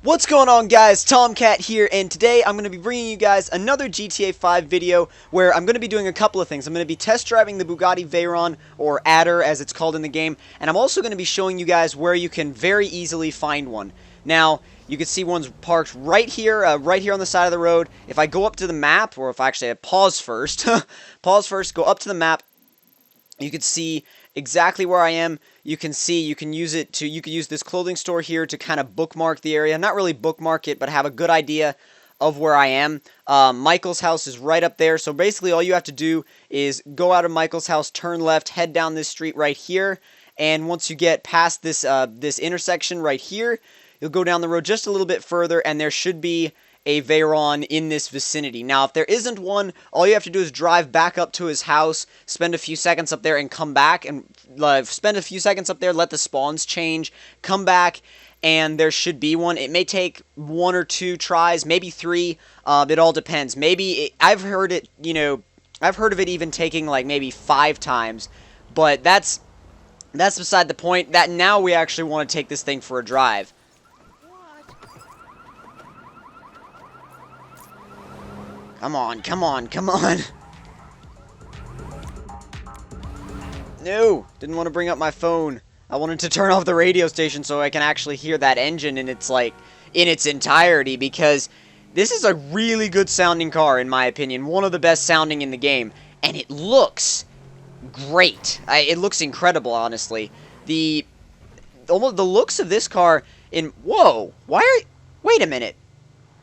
What's going on, guys? Tomcat here, and today I'm going to be bringing you guys another GTA 5 video where I'm going to be doing a couple of things. I'm going to be test driving the Bugatti Veyron, or Adder as it's called in the game, and I'm also going to be showing you guys where you can very easily find one. Now, you can see one's parked right here on the side of the road. If I go up to the map, or if I pause first, go up to the map, you can see exactly where I am. You can see you can use this clothing store here to kind of bookmark the area. Not really bookmark it, but have a good idea of where I am. Michael's house is right up there, so basically all you have to do is go out of Michael's house, turn left, head down this street right here, and once you get past this this intersection right here, you'll go down the road just a little bit further, and there should be a Veyron in this vicinity. Now, if there isn't one, all you have to do is drive back up to his house, spend a few seconds up there, and come back, and spend a few seconds up there, let the spawns change, come back, and there should be one. It may take 1 or 2 tries, maybe 3, it all depends. I've heard of it even taking like maybe 5 times, but that's beside the point. That now we actually want to take this thing for a drive. Come on, come on, come on. No, didn't want to bring up my phone. I wanted to turn off the radio station so I can actually hear that engine in its entirety, because this is a really good sounding car in my opinion. One of the best sounding in the game, and it looks great. It looks incredible, honestly. The looks of this car whoa, wait a minute.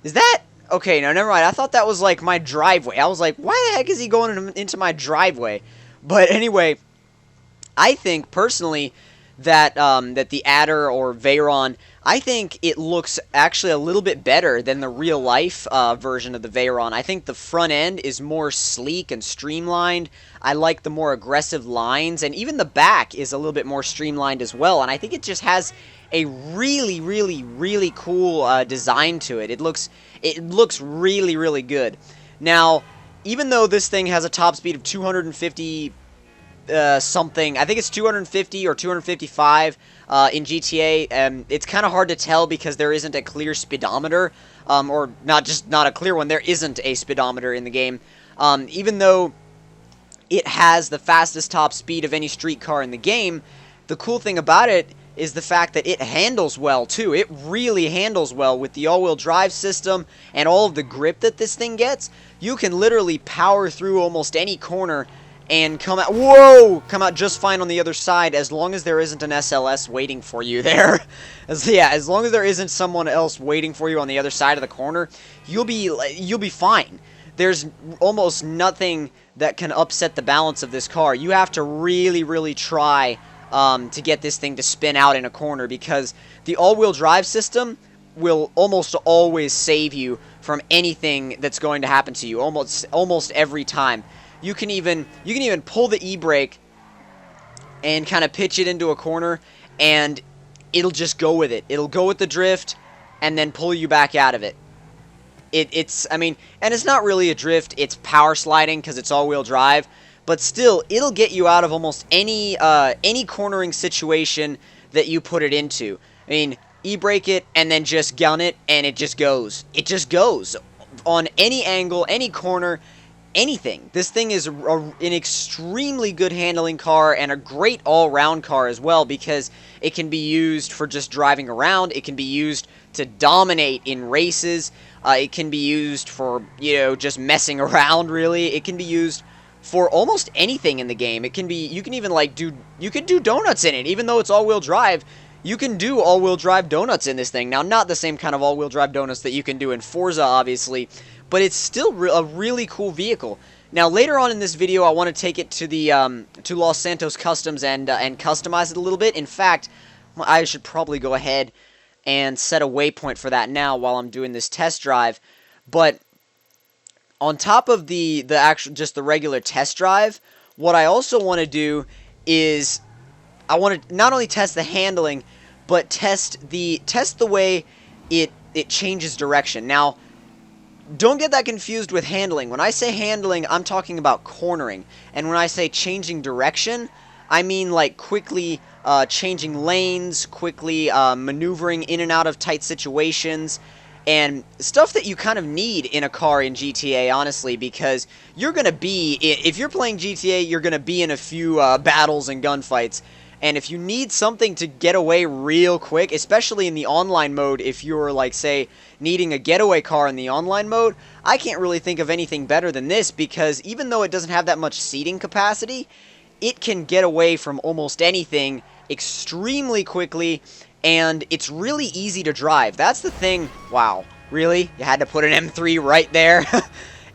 Is that okay? No, never mind. I thought that was like my driveway. I was like, why the heck is he going into my driveway? But anyway, I think personally that that the Adder or Veyron, I think it looks actually a little bit better than the real life version of the Veyron. I think the front end is more sleek and streamlined. I like the more aggressive lines, and even the back is a little bit more streamlined as well. And I think it just has a really, really, really cool design to it. It looks really, really good. Now, even though this thing has a top speed of 250 something, I think it's 250 or 255 in GTA. It's kind of hard to tell because there isn't a clear speedometer, or not a clear one. There isn't a speedometer in the game. Even though it has the fastest top speed of any street car in the game, the cool thing about it is the fact that it handles well too. It really handles well with the all-wheel drive system and all of the grip that this thing gets. You can literally power through almost any corner and come out just fine on the other side, as long as there isn't an SLS waiting for you there. As long as there isn't someone else waiting for you on the other side of the corner, you'll be fine. There's almost nothing that can upset the balance of this car. You have to really, really try to get this thing to spin out in a corner, because the all-wheel drive system will almost always save you from anything that's going to happen to you, almost every time. You can even pull the e-brake and kind of pitch it into a corner, and it'll just go with it. It'll go with the drift and then pull you back out of it. I mean, and it's not really a drift, it's power sliding because it's all-wheel drive, but still, it'll get you out of almost any cornering situation that you put it into. I mean, e-brake it and then just gun it, and it just goes. It just goes on any angle, any corner, anything. This thing is an extremely good handling car and a great all-round car as well, because it can be used for just driving around. It can be used to dominate in races. It can be used for, just messing around, really. It can be used for almost anything in the game. You can even you can do donuts in it, even though it's all-wheel drive. You can do all-wheel drive donuts in this thing. Now, not the same kind of all-wheel drive donuts that you can do in Forza, obviously, but it's still a really cool vehicle. Now, later on in this video, I want to take it to the to Los Santos Customs and customize it a little bit. In fact, I should probably go ahead and set a waypoint for that now while I'm doing this test drive. But on top of the regular test drive, what I also want to do is I want to not only test the handling, but test the way it changes direction. Now, don't get that confused with handling. When I say handling, I'm talking about cornering. And when I say changing direction, I mean like quickly changing lanes, quickly maneuvering in and out of tight situations, and stuff that you kind of need in a car in GTA, honestly, because you're going to be, if you're playing GTA, you're going to be in a few battles and gunfights. And if you need something to get away real quick, especially in the online mode, if you're, like, say, needing a getaway car in the online mode, I can't really think of anything better than this, because even though it doesn't have that much seating capacity, it can get away from almost anything extremely quickly, and it's really easy to drive. That's the thing. Wow, really? You had to put an M3 right there?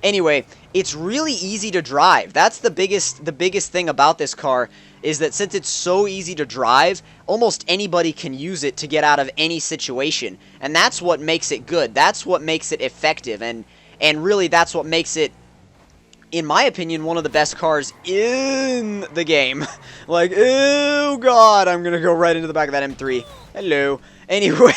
Anyway, it's really easy to drive. That's the biggest thing about this car, is that since it's so easy to drive, almost anybody can use it to get out of any situation. And that's what makes it good. That's what makes it effective. And really, that's what makes it, in my opinion, one of the best cars in the game. Like, oh god, I'm gonna go right into the back of that M3. Hello. Anyway,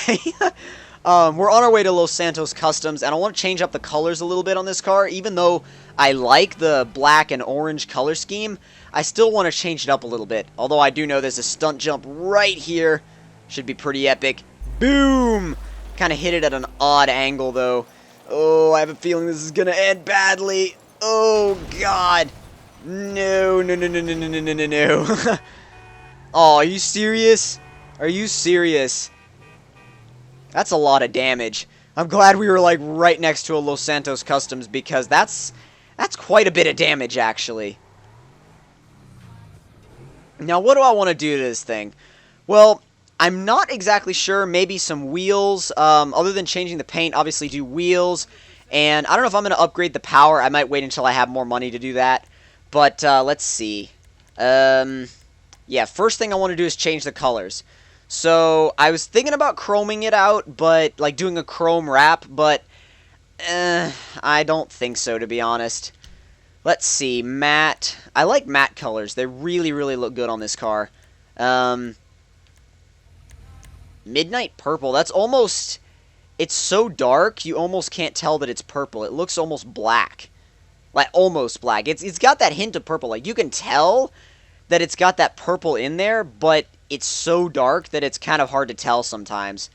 we're on our way to Los Santos Customs, and I want to change up the colors a little bit on this car. Even though I like the black and orange color scheme, I still want to change it up a little bit. Although I do know there's a stunt jump right here. Should be pretty epic. Boom! Kind of hit it at an odd angle, though. Oh, I have a feeling this is going to end badly. Oh, God. No, no, no, no, no, no, no, no, no. Oh, are you serious? Are you serious? That's a lot of damage. I'm glad we were, like, right next to a Los Santos Customs, because that's quite a bit of damage, actually. Now, what do I want to do to this thing? Well, I'm not exactly sure. Maybe some wheels. Other than changing the paint, obviously do wheels. And I don't know if I'm going to upgrade the power. I might wait until I have more money to do that. But let's see. Yeah, first thing I want to do is change the colors. So I was thinking about chroming it out, but like doing a chrome wrap, but I don't think so, to be honest. Let's see, matte. I like matte colors. They really, really look good on this car. Midnight purple. That's almost... It's so dark, you almost can't tell that it's purple. It looks almost black. Like, almost black. It's got that hint of purple. Like, you can tell that it's got that purple in there, but it's so dark that it's kind of hard to tell sometimes.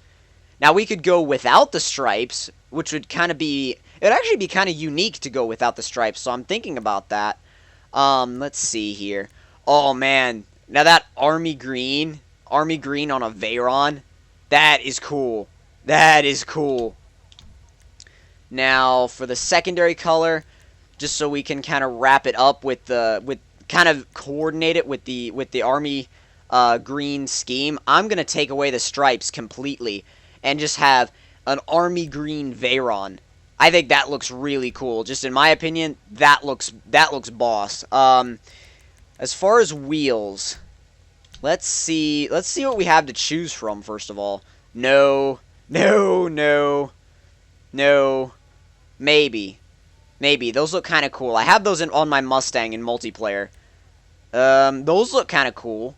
Now, we could go without the stripes, which would kind of be... It would actually be kind of unique to go without the stripes, so I'm thinking about that. Let's see here. Oh, man. Now, that army green on a Veyron, that is cool. That is cool. Now, for the secondary color, just so we can kind of wrap it up with kind of coordinate it with the army green scheme, I'm going to take away the stripes completely and just have an army green Veyron. I think that looks really cool. Just in my opinion, that looks boss. As far as wheels, let's see what we have to choose from first of all. No. Maybe. Those look kind of cool. I have those on my Mustang in multiplayer. Those look kind of cool.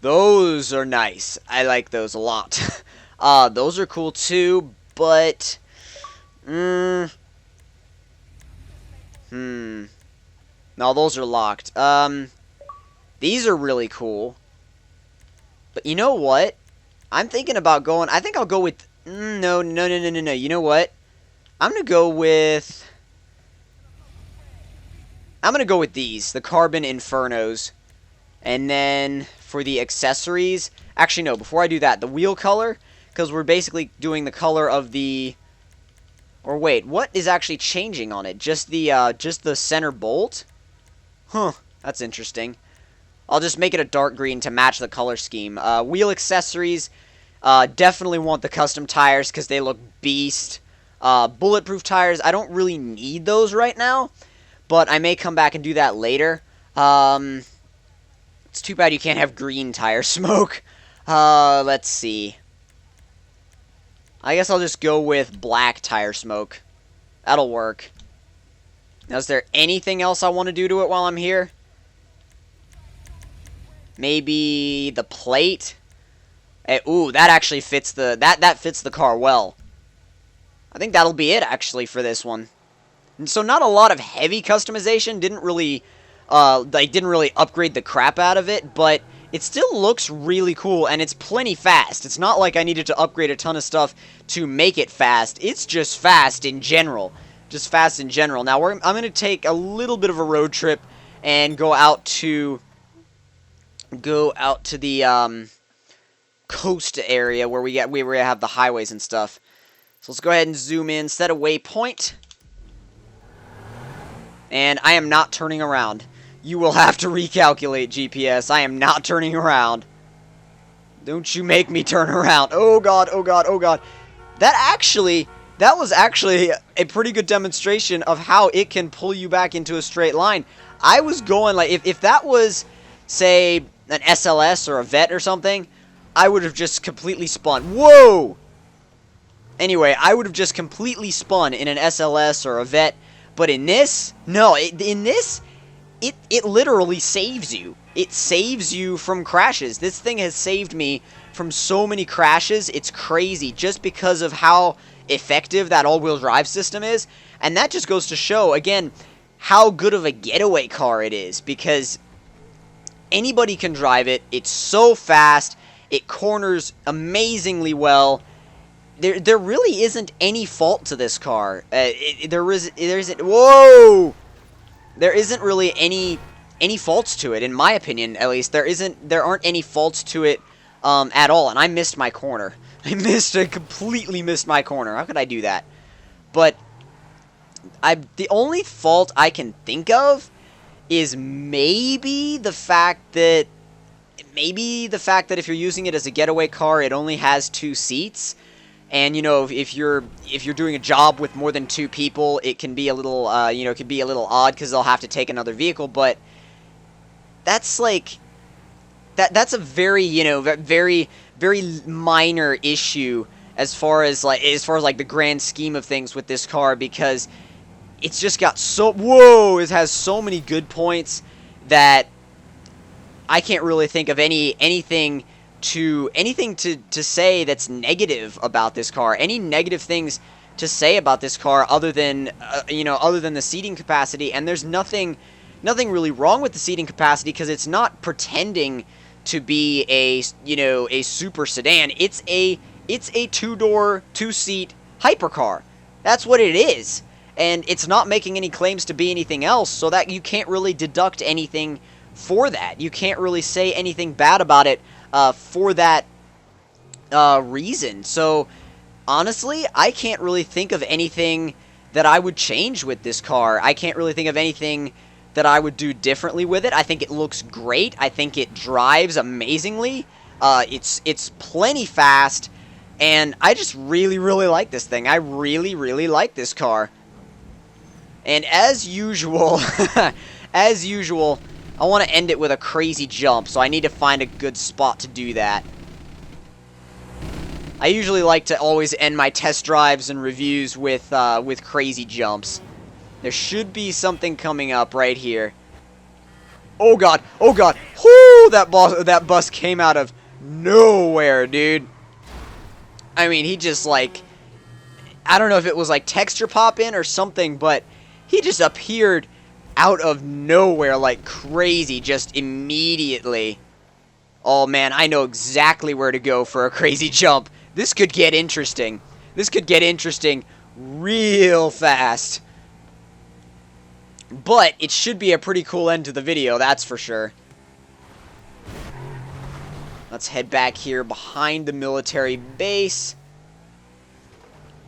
Those are nice. I like those a lot. Those are cool too, but... No, those are locked. These are really cool. But you know what? I'm thinking about going... I think I'll go with... No. You know what? I'm going to go with... I'm going to go with these. The Carbon Infernos. And then for the accessories... Actually, no. Before I do that, the wheel color... Because we're basically doing the color of the... Or wait, what is actually changing on it? Just the center bolt? Huh, that's interesting. I'll just make it a dark green to match the color scheme. Wheel accessories, definitely want the custom tires because they look beast. Bulletproof tires, I don't really need those right now, but I may come back and do that later. It's too bad you can't have green tire smoke. Let's see. I guess I'll just go with black tire smoke. That'll work. Now, is there anything else I want to do to it while I'm here? Maybe the plate? Ooh, that actually fits that fits the car well. I think that'll be it, actually, for this one. And so not a lot of heavy customization. Didn't really like, didn't really upgrade the crap out of it, but it still looks really cool, and it's plenty fast. It's not like I needed to upgrade a ton of stuff to make it fast. It's just fast in general. Just fast in general. Now, I'm going to take a little bit of a road trip and go out to the coast area where we have the highways and stuff. So let's go ahead and zoom in, set a waypoint. And I am not turning around. You will have to recalculate, GPS. I am not turning around. Don't you make me turn around. Oh god, oh god, oh god. That was actually a pretty good demonstration of how it can pull you back into a straight line. I was going, like, if that was, say, an SLS or a Vet or something, I would have just completely spun. Whoa! Anyway, I would have just completely spun in an SLS or a Vet. But in this, no, in this, it literally saves you. It saves you from crashes. This thing has saved me from so many crashes. It's crazy just because of how effective that all-wheel drive system is. And that just goes to show, again, how good of a getaway car it is. Because anybody can drive it. It's so fast. It corners amazingly well. There really isn't any fault to this car. There isn't. Whoa! There isn't really any faults to it, in my opinion, at least. There aren't any faults to it at all. And I missed my corner. I completely missed my corner. How could I do that? But the only fault I can think of is maybe the fact that if you're using it as a getaway car, it only has 2 seats. And, you know, if you're doing a job with more than 2 people, it can be a little, it can be a little odd because they'll have to take another vehicle. But that's like, that's a very, very, very minor issue as far as the grand scheme of things with this car, because it's just got it has so many good points that I can't really think of anything to say that's negative about this car. Any negative things to say about this car other than the seating capacity. And there's nothing really wrong with the seating capacity, because it's not pretending to be a super sedan. It's a 2-door, 2-seat hypercar. That's what it is. And it's not making any claims to be anything else, so that you can't really deduct anything for that. You can't really say anything bad about it for that reason. So, honestly, I can't really think of anything that I would change with this car. I can't really think of anything that I would do differently with it. I think it looks great. I think it drives amazingly. It's plenty fast, and I just really, really like this thing. I really, really like this car. And as usual, I want to end it with a crazy jump, so I need to find a good spot to do that. I usually like to always end my test drives and reviews with crazy jumps. There should be something coming up right here. Oh god! Oh god! Whoo! That bus came out of nowhere, dude. I mean, he just, like, I don't know if it was like texture pop in or something, but he just appeared out of nowhere like crazy, just immediately. Oh man, I know exactly where to go for a crazy jump. This could get interesting. This could get interesting real fast. But it should be a pretty cool end to the video, that's for sure. Let's head back here behind the military base.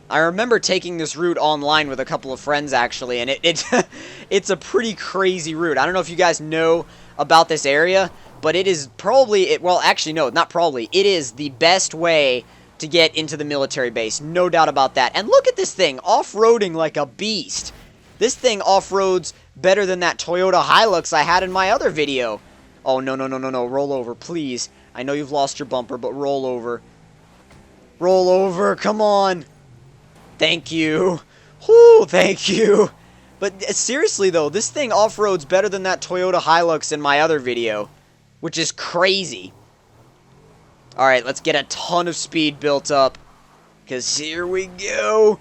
I remember taking this route online with a couple of friends, actually, and it's a pretty crazy route. I don't know if you guys know about this area, but it is probably, well, actually, no, not probably. It is the best way to get into the military base, no doubt about that. And look at this thing, off-roading like a beast. This thing off-roads better than that Toyota Hilux I had in my other video. Oh, no, no, no, no, no, roll over, please. I know you've lost your bumper, but roll over. Roll over, come on. Thank you. Whoo, thank you. But seriously, though, this thing off-roads better than that Toyota Hilux in my other video, which is crazy. Alright, let's get a ton of speed built up, because here we go.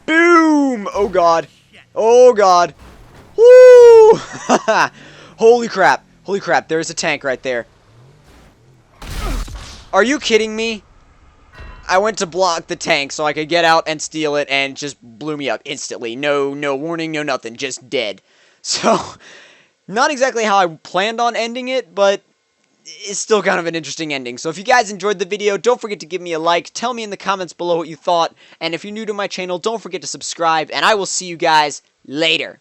Boom! Oh, God. Oh, God. Woo! Holy crap. Holy crap, there's a tank right there. Are you kidding me? I went to block the tank so I could get out and steal it, and just blew me up instantly. No warning, no nothing, just dead. So, not exactly how I planned on ending it, but it's still kind of an interesting ending. So if you guys enjoyed the video, don't forget to give me a like, tell me in the comments below what you thought, and if you're new to my channel, don't forget to subscribe, and I will see you guys later.